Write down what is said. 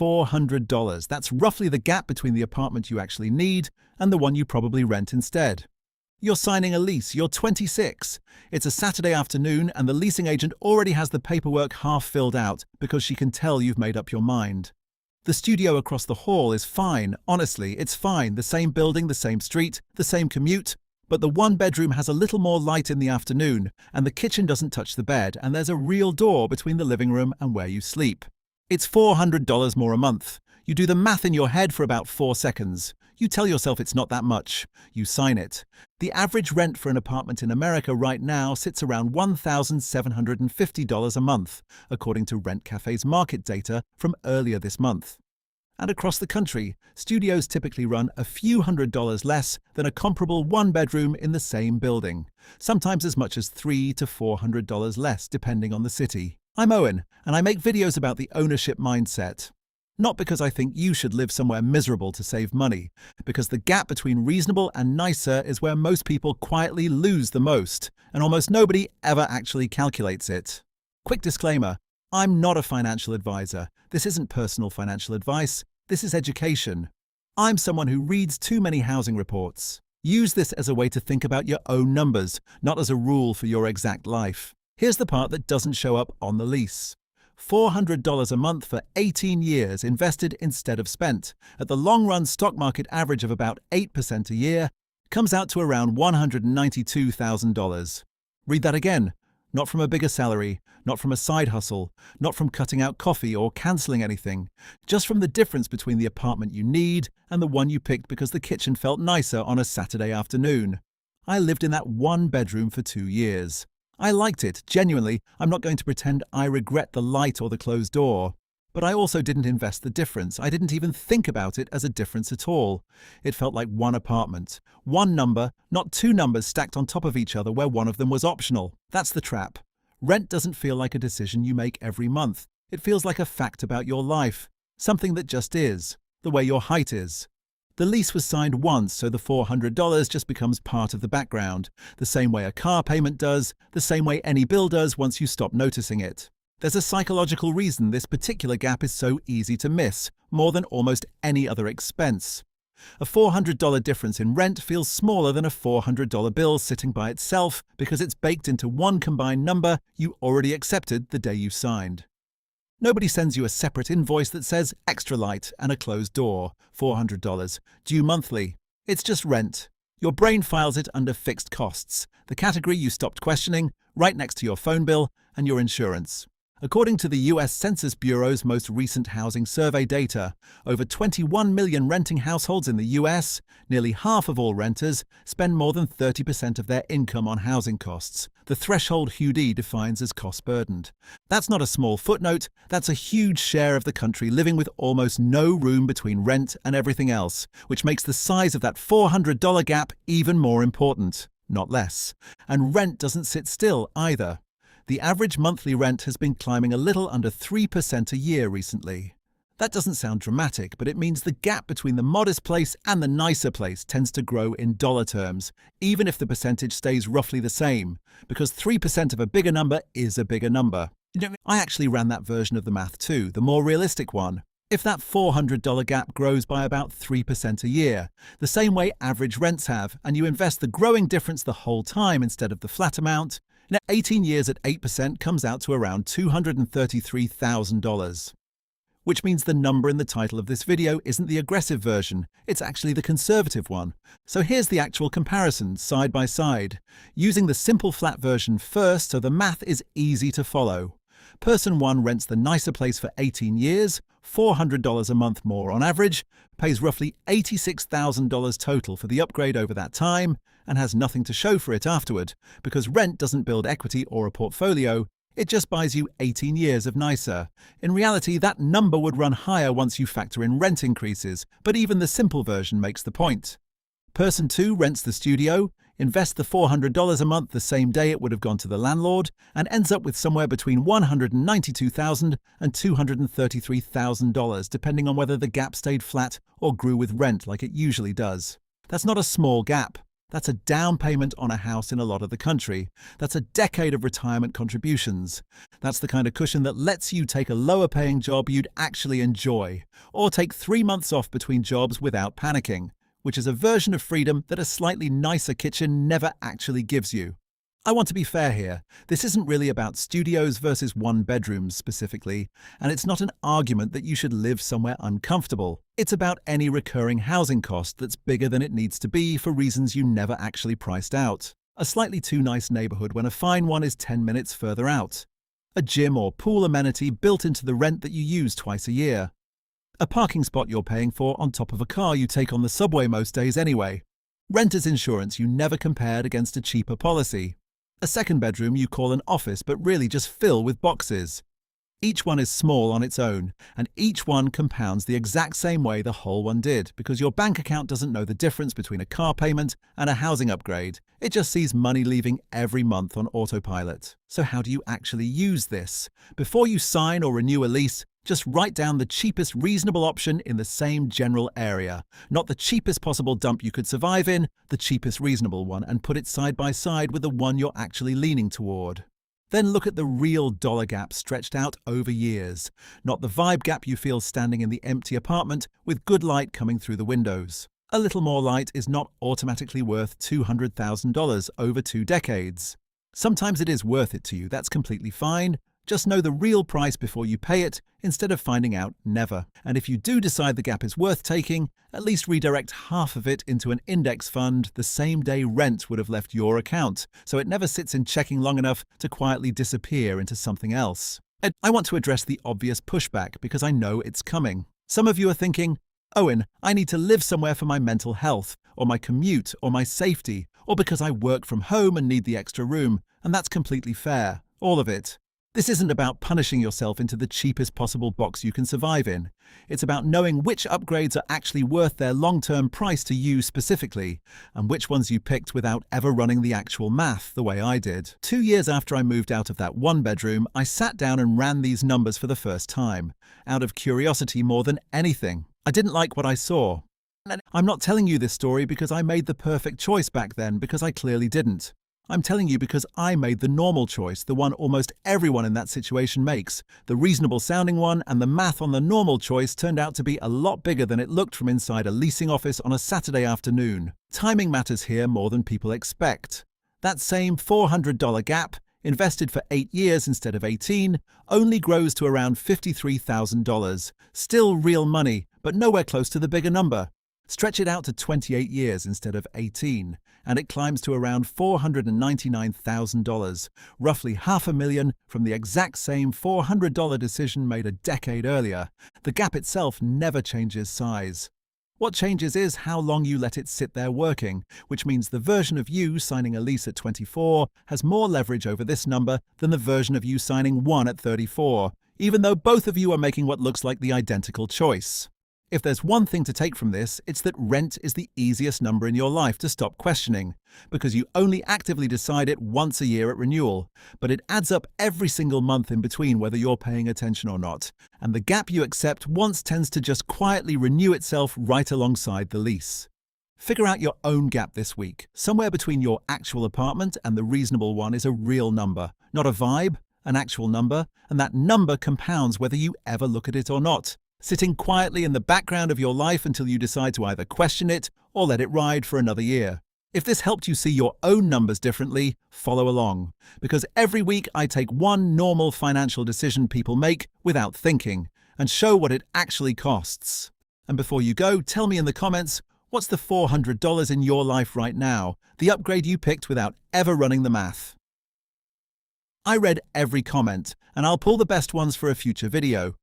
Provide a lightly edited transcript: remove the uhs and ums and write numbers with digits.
$400. That's roughly the gap between the apartment you actually need and the one you probably rent instead. You're signing a lease, you're 26. It's a Saturday afternoon and the leasing agent already has the paperwork half filled out because she can tell you've made up your mind. The studio across the hall is fine, honestly, it's fine, the same building, the same street, the same commute, but the one bedroom has a little more light in the afternoon and the kitchen doesn't touch the bed and there's a real door between the living room and where you sleep. It's $400 more a month. You do the math in your head for about 4 seconds. You tell yourself it's not that much. You sign it. The average rent for an apartment in America right now sits around $1,750 a month, according to Rent Cafe's market data from earlier this month. And across the country, studios typically run a few $100s less than a comparable one-bedroom in the same building, sometimes as much as $300 to $400 less depending on the city. I'm Owen, and I make videos about the ownership mindset. Not because I think you should live somewhere miserable to save money, because the gap between reasonable and nicer is where most people quietly lose the most, and almost nobody ever actually calculates it. Quick disclaimer, I'm not a financial advisor. This isn't personal financial advice, this is education. I'm someone who reads too many housing reports. Use this as a way to think about your own numbers, not as a rule for your exact life. Here's the part that doesn't show up on the lease. $400 a month for 18 years invested instead of spent, at the long-run stock market average of about 8% a year, comes out to around $192,000. Read that again. Not from a bigger salary, not from a side hustle, not from cutting out coffee or cancelling anything, just from the difference between the apartment you need and the one you picked because the kitchen felt nicer on a Saturday afternoon. I lived in that one bedroom for 2 years. I liked it, genuinely. I'm not going to pretend I regret the light or the closed door. But I also didn't invest the difference. I didn't even think about it as a difference at all. It felt like one apartment. One number, not two numbers stacked on top of each other where one of them was optional. That's the trap. Rent doesn't feel like a decision you make every month. It feels like a fact about your life. Something that just is. The way your height is. The lease was signed once, so the $400 just becomes part of the background, the same way a car payment does, the same way any bill does once you stop noticing it. There's a psychological reason this particular gap is so easy to miss, more than almost any other expense. A $400 difference in rent feels smaller than a $400 bill sitting by itself because it's baked into one combined number you already accepted the day you signed. Nobody sends you a separate invoice that says extra light and a closed door, $400, due monthly. It's just rent. Your brain files it under fixed costs, the category you stopped questioning, right next to your phone bill and your insurance. According to the US Census Bureau's most recent housing survey data, over 21 million renting households in the US, nearly half of all renters, spend more than 30% of their income on housing costs, the threshold HUD defines as cost-burdened. That's not a small footnote, that's a huge share of the country living with almost no room between rent and everything else, which makes the size of that $400 gap even more important, not less. And rent doesn't sit still either. The average monthly rent has been climbing a little under 3% a year recently. That doesn't sound dramatic, but it means the gap between the modest place and the nicer place tends to grow in dollar terms, even if the percentage stays roughly the same, because 3% of a bigger number is a bigger number. I actually ran that version of the math too, the more realistic one. If that $400 gap grows by about 3% a year, the same way average rents have, and you invest the growing difference the whole time instead of the flat amount, 18 years at 8% comes out to around $233,000. Which means the number in the title of this video isn't the aggressive version, it's actually the conservative one. So here's the actual comparison, side by side, using the simple flat version first so the math is easy to follow. Person 1 rents the nicer place for 18 years, $400 a month more on average, pays roughly $86,000 total for the upgrade over that time, and has nothing to show for it afterward, because rent doesn't build equity or a portfolio, it just buys you 18 years of nicer. In reality, that number would run higher once you factor in rent increases, but even the simple version makes the point. Person 2 rents the studio, invests the $400 a month the same day it would have gone to the landlord, and ends up with somewhere between $192,000 and $233,000, depending on whether the gap stayed flat or grew with rent like it usually does. That's not a small gap. That's a down payment on a house in a lot of the country. That's a decade of retirement contributions. That's the kind of cushion that lets you take a lower-paying job you'd actually enjoy, or take 3 months off between jobs without panicking, which is a version of freedom that a slightly nicer kitchen never actually gives you. I want to be fair here. This isn't really about studios versus one-bedrooms specifically, and it's not an argument that you should live somewhere uncomfortable. It's about any recurring housing cost that's bigger than it needs to be for reasons you never actually priced out. A slightly too nice neighborhood when a fine one is 10 minutes further out. A gym or pool amenity built into the rent that you use twice a year. A parking spot you're paying for on top of a car you take on the subway most days anyway. Renter's insurance you never compared against a cheaper policy. A second bedroom you call an office but really just fill with boxes. Each one is small on its own, and each one compounds the exact same way the whole one did, because your bank account doesn't know the difference between a car payment and a housing upgrade. It just sees money leaving every month on autopilot. So how do you actually use this? Before you sign or renew a lease, just write down the cheapest reasonable option in the same general area. Not the cheapest possible dump you could survive in, the cheapest reasonable one, and put it side by side with the one you're actually leaning toward. Then look at the real dollar gap stretched out over years, not the vibe gap you feel standing in the empty apartment with good light coming through the windows. A little more light is not automatically worth $200,000 over 2 decades. Sometimes it is worth it to you, that's completely fine. Just know the real price before you pay it, instead of finding out never. And if you do decide the gap is worth taking, at least redirect half of it into an index fund the same day rent would have left your account, so it never sits in checking long enough to quietly disappear into something else. And I want to address the obvious pushback because I know it's coming. Some of you are thinking, Owen, I need to live somewhere for my mental health, or my commute, or my safety, or because I work from home and need the extra room, and that's completely fair, all of it. This isn't about punishing yourself into the cheapest possible box you can survive in. It's about knowing which upgrades are actually worth their long-term price to you specifically, and which ones you picked without ever running the actual math the way I did. 2 years after I moved out of that one bedroom, I sat down and ran these numbers for the first time, out of curiosity more than anything. I didn't like what I saw. I'm not telling you this story because I made the perfect choice back then, because I clearly didn't. I'm telling you because I made the normal choice, the one almost everyone in that situation makes, the reasonable sounding one, and the math on the normal choice turned out to be a lot bigger than it looked from inside a leasing office on a Saturday afternoon. Timing matters here more than people expect. That same $400 gap, invested for 8 years instead of 18, only grows to around $53,000. Still real money, but nowhere close to the bigger number. Stretch it out to 28 years instead of 18, and it climbs to around $499,000, roughly $500,000 from the exact same $400 decision made a decade earlier. The gap itself never changes size. What changes is how long you let it sit there working, which means the version of you signing a lease at 24 has more leverage over this number than the version of you signing one at 34, even though both of you are making what looks like the identical choice. If there's one thing to take from this, it's that rent is the easiest number in your life to stop questioning, because you only actively decide it once a year at renewal, but it adds up every single month in between whether you're paying attention or not, and the gap you accept once tends to just quietly renew itself right alongside the lease. Figure out your own gap this week. Somewhere between your actual apartment and the reasonable one is a real number, not a vibe, an actual number, and that number compounds whether you ever look at it or not, sitting quietly in the background of your life until you decide to either question it or let it ride for another year. If this helped you see your own numbers differently, follow along, because every week I take one normal financial decision people make without thinking and show what it actually costs. And before you go, tell me in the comments, what's the $400 in your life right now, the upgrade you picked without ever running the math? I read every comment, and I'll pull the best ones for a future video.